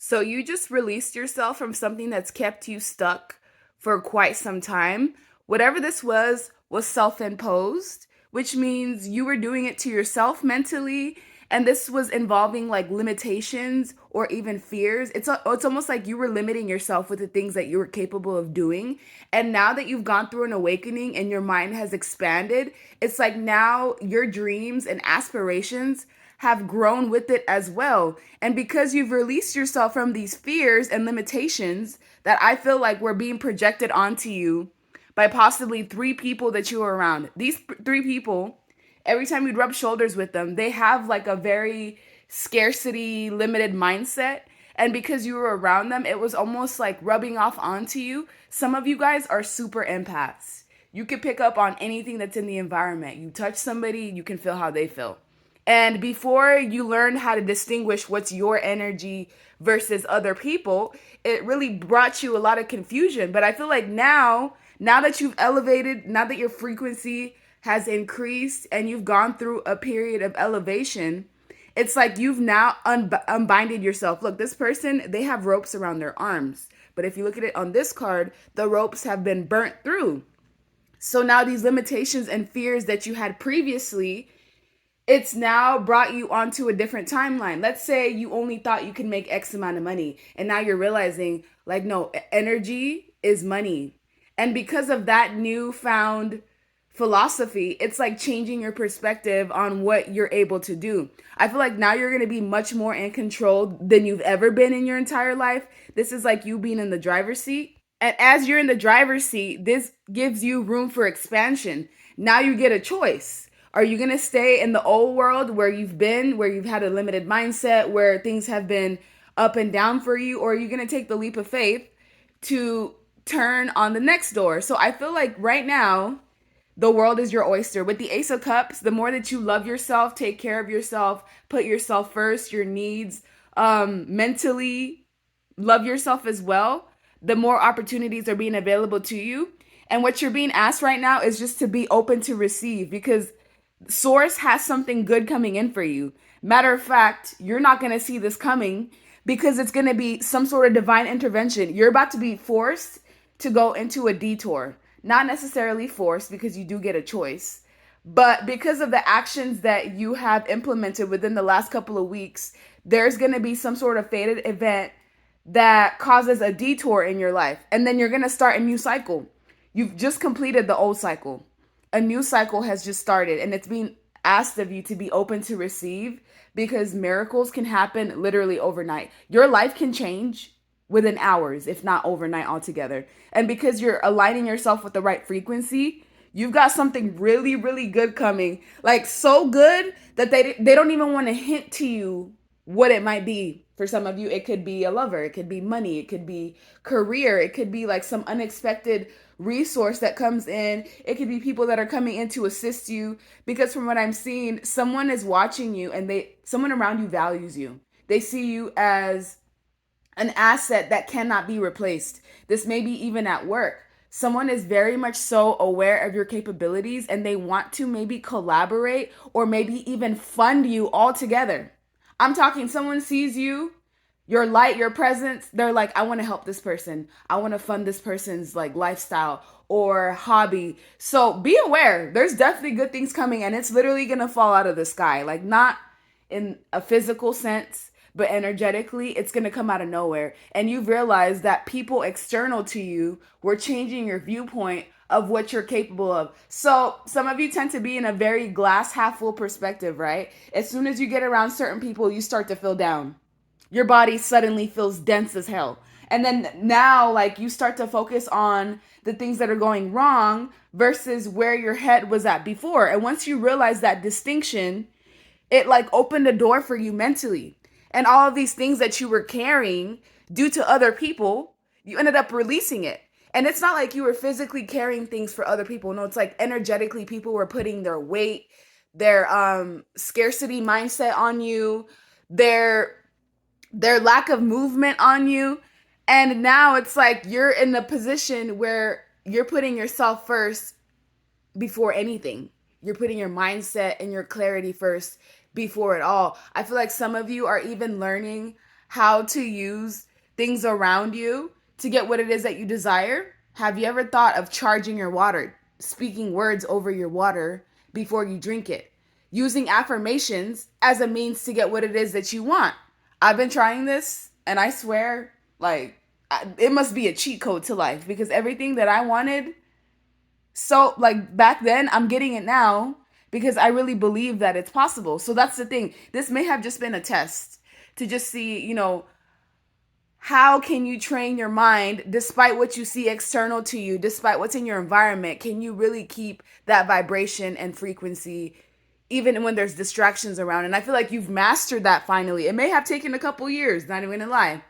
So you just released yourself from something that's kept you stuck for quite some time. Whatever this was self-imposed, which means you were doing it to yourself mentally, and this was involving like limitations or even fears. It's almost like you were limiting yourself with the things that you were capable of doing. And now that you've gone through an awakening and your mind has expanded, it's like now your dreams and aspirations have grown with it as well. And because you've released yourself from these fears and limitations that I feel like were being projected onto you by possibly three people that you were around, these three people, every time you'd rub shoulders with them, they have like a very scarcity limited mindset. And because you were around them, it was almost like rubbing off onto you. Some of you guys are super empaths. You can pick up on anything that's in the environment. You touch somebody, you can feel how they feel. And before you learn how to distinguish what's your energy versus other people, it really brought you a lot of confusion. But I feel like now that you've elevated, now that your frequency has increased and you've gone through a period of elevation, it's like you've now unbinded yourself. Look, this person, they have ropes around their arms. But if you look at it on this card, the ropes have been burnt through. So now these limitations and fears that you had previously, it's now brought you onto a different timeline. Let's say you only thought you could make X amount of money, and now you're realizing, like, no, energy is money. And because of that newfound philosophy, it's like changing your perspective on what you're able to do. I feel like now you're going to be much more in control than you've ever been in your entire life. This is like you being in the driver's seat. And as you're in the driver's seat, this gives you room for expansion. Now you get a choice. Are you going to stay in the old world where you've been, where you've had a limited mindset, where things have been up and down for you? Or are you going to take the leap of faith to turn on the next door? So I feel like right now, the world is your oyster. With the Ace of Cups, the more that you love yourself, take care of yourself, put yourself first, your needs, mentally love yourself as well, the more opportunities are being available to you. And what you're being asked right now is just to be open to receive, because source has something good coming in for you. Matter of fact, you're not going to see this coming because it's going to be some sort of divine intervention. You're about to be forced to go into a detour. Not necessarily forced, because you do get a choice, but because of the actions that you have implemented within the last couple of weeks, there's going to be some sort of fated event that causes a detour in your life. And then you're going to start a new cycle. You've just completed the old cycle. A new cycle has just started, and it's being asked of you to be open to receive, because miracles can happen literally overnight. Your life can change within hours, if not overnight altogether. And because you're aligning yourself with the right frequency, you've got something really, really good coming. Like so good that they don't even want to hint to you what it might be. For some of you, it could be a lover, it could be money, it could be career, it could be like some unexpected resource that comes in. It could be people that are coming in to assist you, because from what I'm seeing, someone is watching you, and someone around you values you. They see you as an asset that cannot be replaced. This may be even at work. Someone is very much so aware of your capabilities, and they want to maybe collaborate or maybe even fund you all together. I'm talking someone sees you, your light, your presence, they're like, I want to help this person. I want to fund this person's like lifestyle or hobby. So be aware. There's definitely good things coming, and it's literally going to fall out of the sky. Like, not in a physical sense, but energetically, it's going to come out of nowhere. And you've realized that people external to you were changing your viewpoint of what you're capable of. So some of you tend to be in a very glass half full perspective, right? As soon as you get around certain people, you start to feel down. Your body suddenly feels dense as hell. And then now, like, you start to focus on the things that are going wrong versus where your head was at before. And once you realize that distinction, it like opened a door for you mentally. And all of these things that you were carrying due to other people, you ended up releasing it. And it's not like you were physically carrying things for other people. No, it's like energetically people were putting their weight, their scarcity mindset on you, their lack of movement on you. And now it's like you're in a position where you're putting yourself first before anything. You're putting your mindset and your clarity first before it all. I feel like some of you are even learning how to use things around you to get what it is that you desire? Have you ever thought of charging your water, speaking words over your water before you drink it, using affirmations as a means to get what it is that you want? I've been trying this, and I swear, like, it must be a cheat code to life, because everything that I wanted, so like back then, I'm getting it now because I really believe that it's possible. So that's the thing. This may have just been a test to just see, how can you train your mind despite what you see external to you, despite what's in your environment? Can you really keep that vibration and frequency even when there's distractions around? And I feel like you've mastered that finally. It may have taken a couple years, not even gonna lie,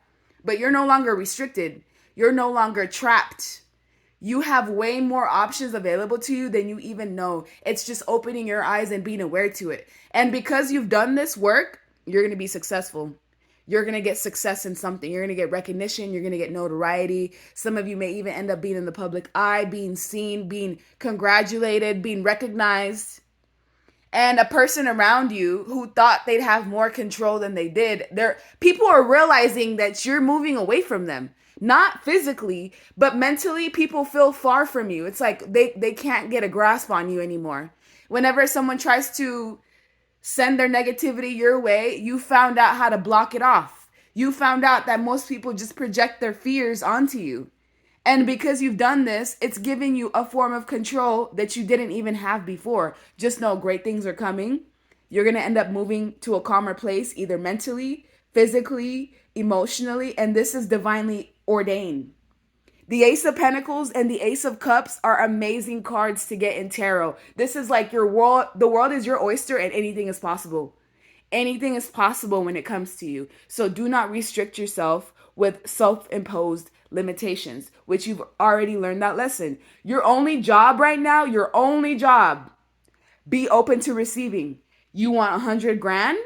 but you're no longer restricted. You're no longer trapped. You have way more options available to you than you even know. It's just opening your eyes and being aware to it. And because you've done this work, you're going to be successful. You're going to get success in something. You're going to get recognition. You're going to get notoriety. Some of you may even end up being in the public eye, being seen, being congratulated, being recognized. And a person around you who thought they'd have more control than they did, people are realizing that you're moving away from them. Not physically, but mentally, people feel far from you. It's like they can't get a grasp on you anymore. Whenever someone tries to send their negativity your way, you found out how to block it off. You found out that most people just project their fears onto you. And because you've done this, it's giving you a form of control that you didn't even have before. Just know great things are coming. You're going to end up moving to a calmer place, either mentally, physically, emotionally, and this is divinely ordained. The Ace of Pentacles and the Ace of Cups are amazing cards to get in tarot. This is like your world. The world is your oyster and anything is possible. Anything is possible when it comes to you. So do not restrict yourself with self-imposed limitations, which you've already learned that lesson. Your only job right now, be open to receiving. You want 100 grand?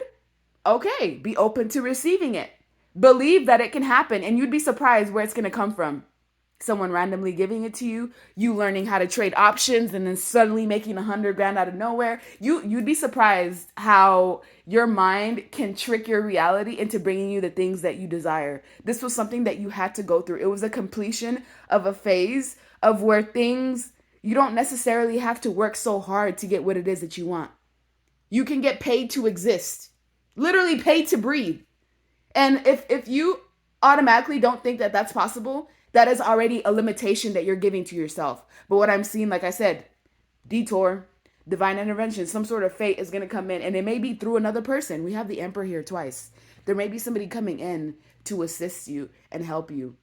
Okay, be open to receiving it. Believe that it can happen, and you'd be surprised where it's going to come from. Someone randomly giving it to you, you learning how to trade options, and then suddenly making 100 grand out of nowhere. You'd be surprised how your mind can trick your reality into bringing you the things that you desire. This was something that you had to go through. It was a completion of a phase of where things, you don't necessarily have to work so hard to get what it is that you want. You can get paid to exist, literally paid to breathe. And if you automatically don't think that that's possible, that is already a limitation that you're giving to yourself. But what I'm seeing, like I said, detour, divine intervention, some sort of fate is going to come in, and it may be through another person. We have the Emperor here twice. There may be somebody coming in to assist you and help you.